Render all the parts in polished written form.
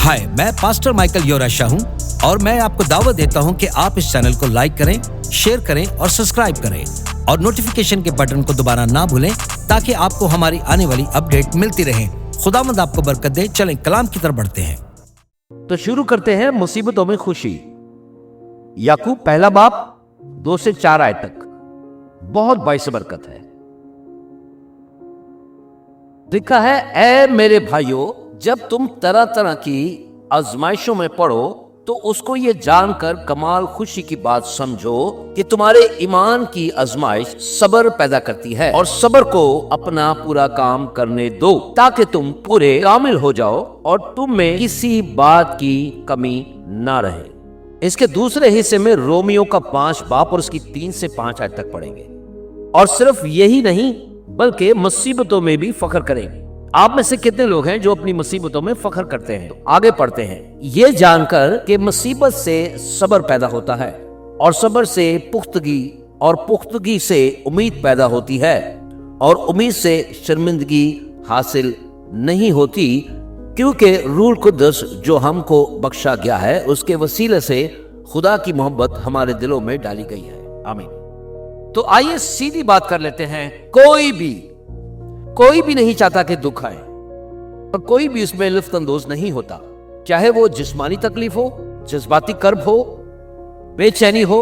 हाय, मैं pastor Michael योराशा हूं और मैं आपको दावत देता हूं कि आप इस चैनल को लाइक करें, शेयर करें और सब्सक्राइब करें और नोटिफिकेशन के बटन को दोबारा ना भूलें ताकि आपको हमारी आने वाली अपडेट मिलती रहे। खुदावंद आपको बरकत दे। चलें कलाम की तरफ बढ़ते हैं। तो शुरू करते हैं मुसीबतों में खुशी। याकूब पहला बाब 2 से 4 आयत तक बहुत बाइस बरकत है। लिखा है, ऐ मेरे भाइयों, जब तुम तरह तरह की आजमाइशों में पड़ो तो उसको ये जानकर कमाल खुशी की बात समझो कि तुम्हारे ईमान की आजमाइश सब्र पैदा करती है, और सब्र को अपना पूरा काम करने दो ताकि तुम पूरे कामिल हो जाओ और तुम में किसी बात की कमी ना रहे। इसके दूसरे हिस्से में रोमियो का 5 बाब और उसकी 3 से 5 आयत तक पढ़ेंगे। और सिर्फ यही नहीं बल्कि मुसीबतों में भी फख्र करेंगे। आप में से कितने लोग हैं जो अपनी मुसीबतों में फख्र करते हैं? तो आगे पढ़ते हैं, ये जानकर कि मुसीबत से सब्र पैदा होता है और सब्र से पुख्तगी और पुख्तगी से उम्मीद पैदा होती है और उम्मीद से शर्मिंदगी हासिल नहीं होती, क्योंकि रूह कुद्दस जो हमको बख्शा गया है उसके वसीले से खुदा की मोहब्बत हमारे दिलों में डाली गई है। आमीन। तो आइए सीधी बात कर लेते हैं। कोई भी नहीं चाहता कि दुख आए, और कोई भी उसमें लुत्फ अंदोज नहीं होता, चाहे वो जिस्मानी तकलीफ हो, जज्बाती कर्ब हो, बेचैनी हो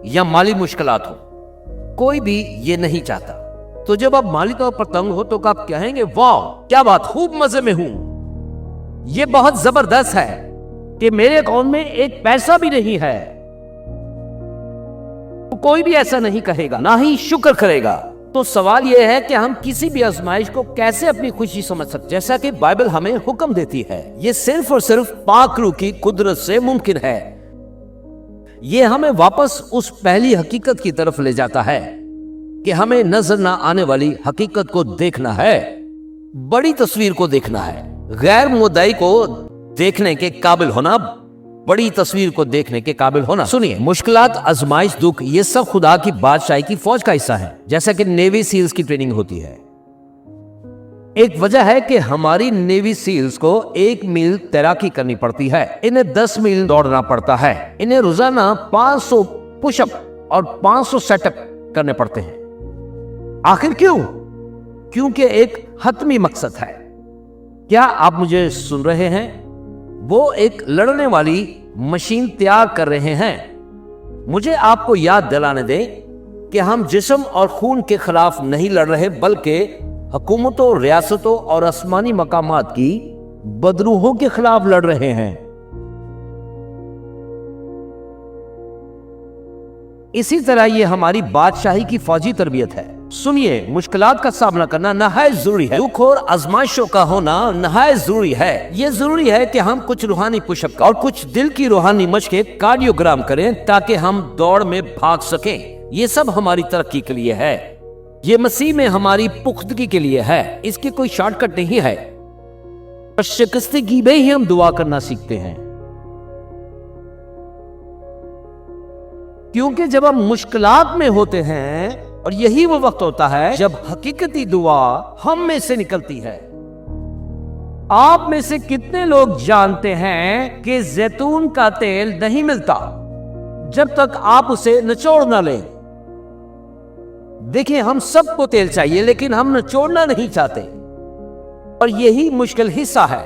या माली मुश्किलात हो। कोई भी ये नहीं चाहता। तो जब आप माली तौर पर तंग हो तो आप कहेंगे, वाह क्या बात, खूब मजे में हूं, ये बहुत जबरदस्त है कि मेरे अकाउंट में एक पैसा भी नहीं है। तो कोई भी ऐसा नहीं कहेगा, ना ही शुक्र करेगा। तो सवाल यह है कि हम किसी भी आजमाइश को कैसे अपनी खुशी समझ सकते हैं, जैसा कि बाइबल हमें हुक्म देती है। ये सिर्फ और सिर्फ पाक रूह की कुदरत से मुमकिन है। ये हमें वापस उस पहली हकीकत की तरफ ले जाता है कि हमें नजर ना आने वाली हकीकत को देखना है, बड़ी तस्वीर को देखना है, गैर मुद्दाई को देखने के काबिल होना, बड़ी तस्वीर को देखने के काबिल होना। सुनिए, मुश्किलात, आजमाइश, दुख, ये सब खुदा की बादशाही की फौज का हिस्सा है, जैसा कि नेवी सील्स की ट्रेनिंग होती है। एक वजह है कि हमारी नेवी सील्स को 1 मील तैराकी करनी पड़ती है, इन्हें 10 मील दौड़ना पड़ता है, इन्हें रोजाना 500 पुशअप और 500 सेटअप करने पड़ते हैं। आखिर क्यों? क्योंकि एक हतमी मकसद है। क्या आप मुझे सुन रहे हैं? वो एक लड़ने वाली मशीन तैयार कर रहे हैं। मुझे आपको याद दिलाने दें कि हम जिस्म और खून के खिलाफ नहीं लड़ रहे, बल्कि हुकूमतों, रियासतों और आसमानी मकामात की बदरूहों के खिलाफ लड़ रहे हैं। इसी तरह ये हमारी बादशाही की फौजी तरबियत है। सुनिए, मुश्किलात का सामना करना नहायत जरूरी है। दुख और आजमाइशों का होना नहायत जरूरी है। ये जरूरी है कि हम कुछ रूहानी पुशअप और कुछ दिल की रूहानी मशकें कार्डियोग्राम करें ताकि हम दौड़ में भाग सकें। ये सब हमारी तरक्की के लिए है। ये मसीह में हमारी पुख्तगी के लिए है। इसकी कोई शॉर्टकट नहीं है। शिकस्तगी में ही हम दुआ करना सीखते हैं, क्योंकि जब हम मुश्किलात में होते हैं, और यही वो वक्त होता है जब हकीकती दुआ हम में से निकलती है। आप में से कितने लोग जानते हैं कि जैतून का तेल नहीं मिलता जब तक आप उसे निचोड़ ना लें? देखिए, हम सबको तेल चाहिए लेकिन हम निचोड़ना नहीं चाहते, और यही मुश्किल हिस्सा है।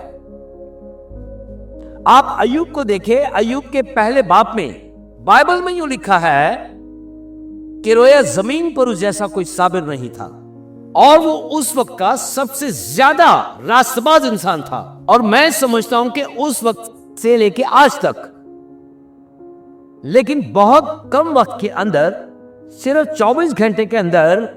आप अय्यूब को देखें। अय्यूब के पहले बाब में बाइबल में यूं लिखा है कि रोया जमीन पर उस जैसा कोई साबिर नहीं था, और वो उस वक्त का सबसे ज्यादा रास्तबाज इंसान था। और मैं समझता हूं कि उस वक्त से लेके आज तक, लेकिन बहुत कम वक्त के अंदर, सिर्फ 24 घंटे के अंदर,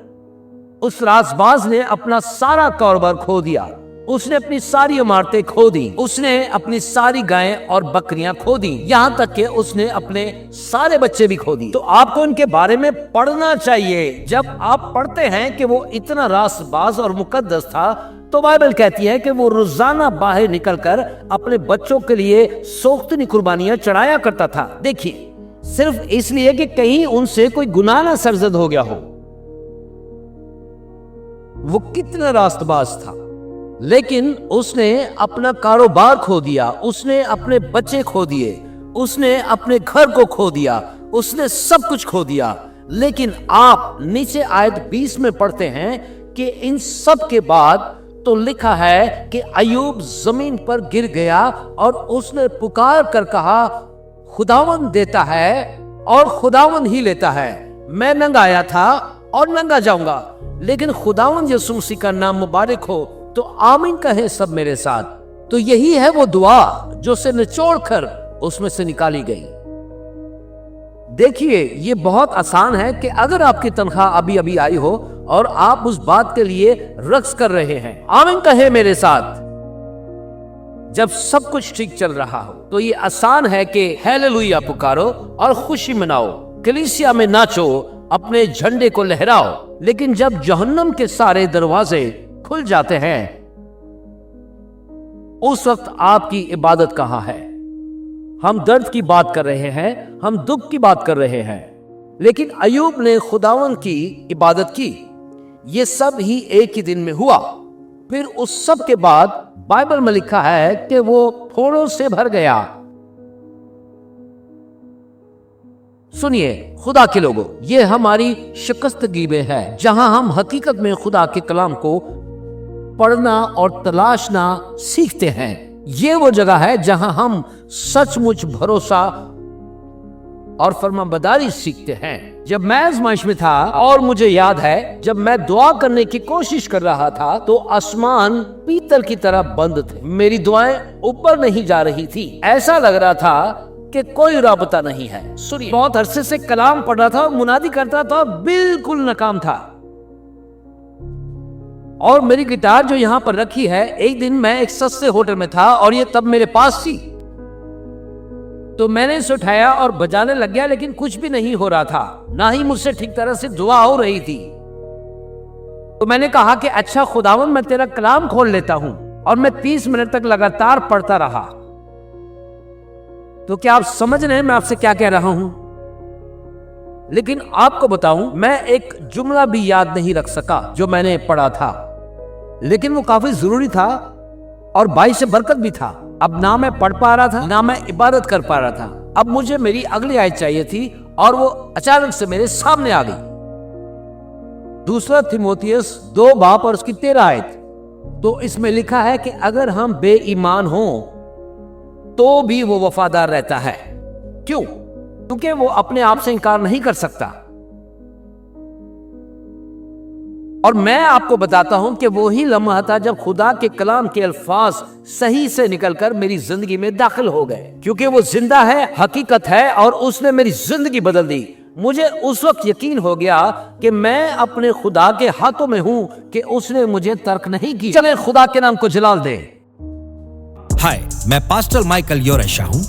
उस रास्तबाज ने अपना सारा कारोबार खो दिया। उसने अपनी सारी इमारतें खो दी, उसने अपनी सारी गायें और बकरियां खो दी, यहां तक कि उसने अपने सारे बच्चे भी खो दिए। तो आपको इनके बारे में पढ़ना चाहिए। जब आप पढ़ते हैं कि वो इतना रास्तबाज और मुकद्दस था, तो बाइबल कहती है कि वो रोजाना बाहर निकलकर अपने बच्चों के लिए सोख्तनी कुर्बानियां चढ़ाया करता था। देखिए, सिर्फ इसलिए कि कहीं उनसे कोई गुनाह ना सरजद हो गया हो। वो कितना रास्तबाज था। लेकिन उसने अपना कारोबार खो दिया, उसने अपने बच्चे खो दिए, उसने अपने घर को खो दिया, उसने सब कुछ खो दिया। लेकिन आप नीचे आयत 20 में पढ़ते हैं कि इन सब के बाद तो लिखा है कि अय्यूब जमीन पर गिर गया और उसने पुकार कर कहा, खुदावन देता है और खुदावन ही लेता है। मैं नंगा आया था और नंगा जाऊंगा, लेकिन खुदावन यीशु मसीह का नाम मुबारक हो। तो आमीन कहे सब मेरे साथ। तो यही है वो दुआ जो से निचोड़ कर उसमें से निकाली गई। देखिए, ये बहुत आसान है कि अगर आपकी तनख्वाह अभी अभी आई हो और आप उस बात के लिए रक्स कर रहे हैं, आमीन कहे मेरे साथ, जब सब कुछ ठीक चल रहा हो, तो ये आसान है कि हालेलुया पुकारो और खुशी मनाओ, कलीसिया में नाचो, अपने झंडे को लहराओ। लेकिन जब जहन्नम के सारे दरवाजे खुल जाते हैं, उस वक्त आपकी इबादत कहाँ है? हम दर्द की बात कर रहे हैं, हम दुख की बात कर रहे हैं, लेकिन अय्यूब ने खुदावन की इबादत की। ये सब ही एक ही दिन में हुआ। फिर उस सब के बाद बाइबल में लिखा है कि वो फोड़ों से भर गया। सुनिए खुदा के लोगों, ये हमारी शिकस्तगी में है, जहां हम हकीकत में खुदा के कलाम को पढ़ना और तलाशना सीखते हैं। ये वो जगह है जहां हम सचमुच भरोसा और फरमाबरदारी सीखते हैं। जब मैं आजमाइश में था, और मुझे याद है जब मैं दुआ करने की कोशिश कर रहा था, तो आसमान पीतल की तरह बंद थे। मेरी दुआएं ऊपर नहीं जा रही थी। ऐसा लग रहा था कि कोई राबता नहीं है। सुनिए, बहुत अरसे से कलाम पढ़ रहा था, मुनादी करता था, बिल्कुल नाकाम था। और मेरी गिटार जो यहाँ पर रखी है, एक दिन मैं एक सस्ते होटल में था और ये तब मेरे पास थी, तो मैंने इसे उठाया और बजाने लग गया, लेकिन कुछ भी नहीं हो रहा था, ना ही मुझसे ठीक तरह से दुआ हो रही थी। तो मैंने कहा कि अच्छा खुदावन, मैं तेरा कलाम खोल लेता हूं, और मैं 30 मिनट तक लगातार पढ़ता रहा। तो क्या आप समझ रहे हैं मैं आपसे क्या कह रहा हूं? लेकिन आपको बताऊं, मैं एक जुमला भी याद नहीं रख सका जो मैंने पढ़ा था, लेकिन वो काफी जरूरी था और भाई से बरकत भी था। अब ना मैं पढ़ पा रहा था, ना मैं इबादत कर पा रहा था। अब मुझे मेरी अगली आयत चाहिए थी, और वो अचानक से मेरे सामने आ गई। दूसरा थिमोथियस 2 बाब और उसकी 13 आयत। तो इसमें लिखा है कि अगर हम बेईमान हों तो भी वो वफादार रहता है। क्यों? क्योंकि वो अपने आप से इनकार नहीं कर सकता। और मैं आपको बताता हूं कि वो ही लम्हा था जब खुदा के कलाम के अल्फाज सही से निकलकर मेरी जिंदगी में दाखिल हो गए, क्योंकि वो जिंदा है, हकीकत है, और उसने मेरी जिंदगी बदल दी। मुझे उस वक्त यकीन हो गया कि मैं अपने खुदा के हाथों में हूं, कि उसने मुझे तर्क नहीं की। चले खुदा के नाम को जलाल दे। हाय, मैं पास्टर माइकल योरेशा हूं,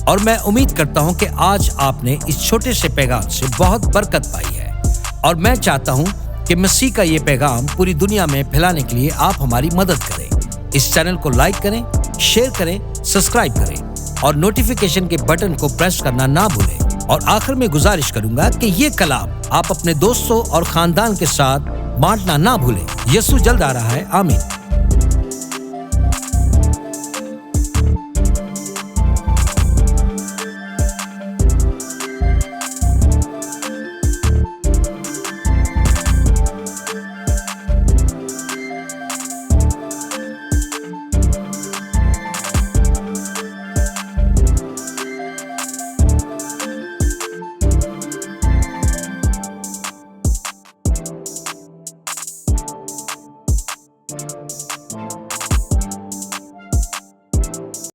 और मैं उम्मीद करता हूं कि आज आपने इस छोटे से पैगाम से बहुत बरकत पाई है। और मैं चाहता हूं कि मसीह का ये पैगाम पूरी दुनिया में फैलाने के लिए आप हमारी मदद करें। इस चैनल को लाइक करें, शेयर करें, सब्सक्राइब करें और नोटिफिकेशन के बटन को प्रेस करना ना भूलें। और आखिर में गुजारिश करूंगा कि ये कलाम आप अपने दोस्तों और खानदान के साथ बांटना ना भूलें। यीशु जल्द आ रहा है। आमीन।